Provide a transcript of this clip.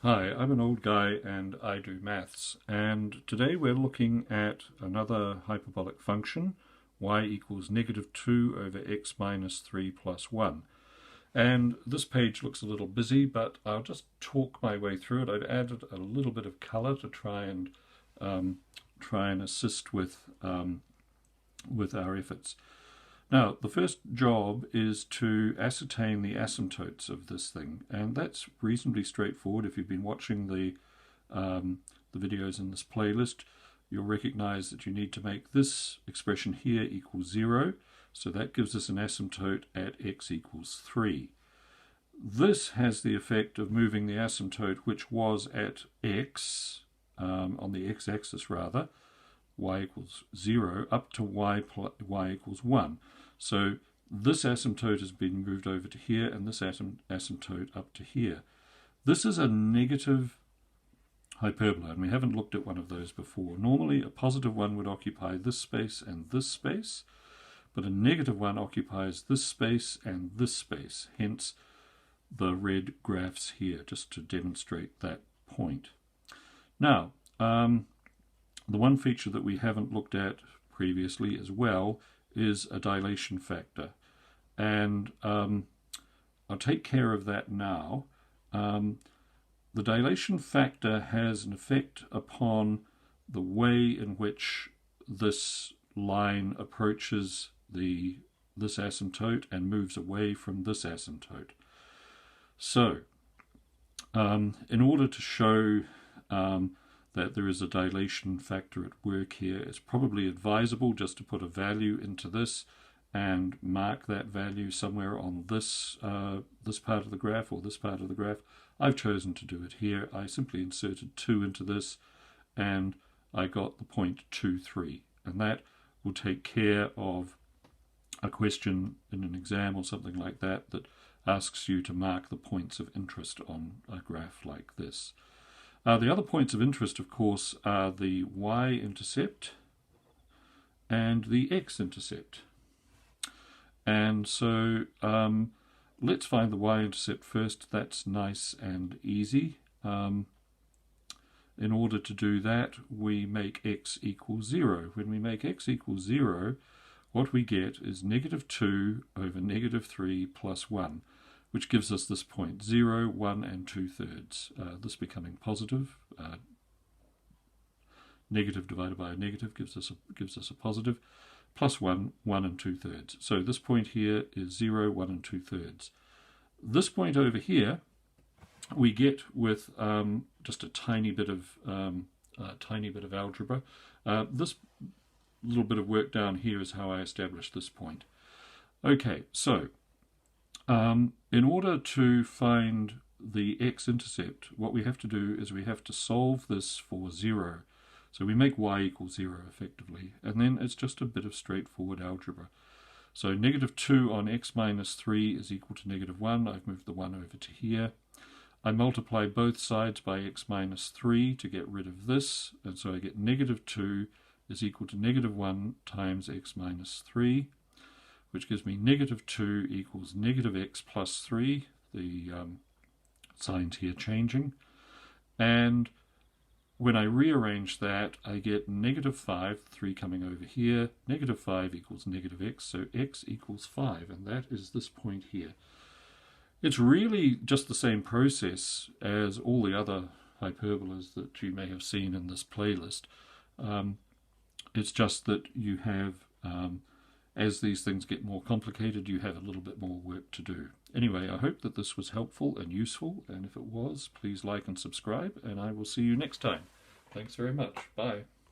Hi, I'm an old guy and I do maths, and today we're looking at another hyperbolic function, y equals -2 over x minus 3 plus 1. And this page looks a little busy, but I'll just talk my way through it. I've added a little bit of colour to try and assist with our efforts. Now, the first job is to ascertain the asymptotes of this thing, and that's reasonably straightforward. If you've been watching the videos in this playlist, you'll recognize that you need to make this expression here equal 0, so that gives us an asymptote at x equals 3. This has the effect of moving the asymptote, which was at x, on the x-axis rather, y equals 0, up to y equals 1. So this asymptote has been moved over to here, and this asymptote up to here. This is a negative hyperbola, and we haven't looked at one of those before. Normally a positive one would occupy this space and this space, but a negative one occupies this space and this space, hence the red graphs here, just to demonstrate that point. Now, the one feature that we haven't looked at previously as well is a dilation factor, and I'll take care of that now. The dilation factor has an effect upon the way in which this line approaches this asymptote and moves away from this asymptote. So, in order to show that there is a dilation factor at work here, it's probably advisable just to put a value into this and mark that value somewhere on this this part of the graph or this part of the graph. I've chosen to do it here. I simply inserted 2 into this and I got the point 2, 3, and that will take care of a question in an exam or something like that that asks you to mark the points of interest on a graph like this. The other points of interest, of course, are the y-intercept and the x-intercept. And so let's find the y-intercept first. That's nice and easy. In order to do that, we make x equal 0. When we make x equal 0, what we get is -2 over -3 plus 1. Which gives us this point, 0, 1 and 2/3. This becoming positive. Negative divided by a negative gives us a positive. Plus 1, 1 and 2/3. So this point here is 0, 1 and 2/3. This point over here we get with just a tiny bit of algebra. This little bit of work down here is how I established this point. Okay, so in order to find the x-intercept, what we have to do is we have to solve this for 0. So we make y equal 0 effectively, and then it's just a bit of straightforward algebra. So -2 on x minus 3 is equal to -1. I've moved the 1 over to here. I multiply both sides by x minus 3 to get rid of this, and so I get -2 is equal to -1 times x minus 3. Which gives me -2 equals -x plus 3, the signs here changing. And when I rearrange that, I get -5, 3 coming over here, -5 equals -x, so x equals 5, and that is this point here. It's really just the same process as all the other hyperbolas that you may have seen in this playlist. It's just that you have as these things get more complicated, you have a little bit more work to do. Anyway, I hope that this was helpful and useful, and if it was, please like and subscribe, and I will see you next time. Thanks very much. Bye.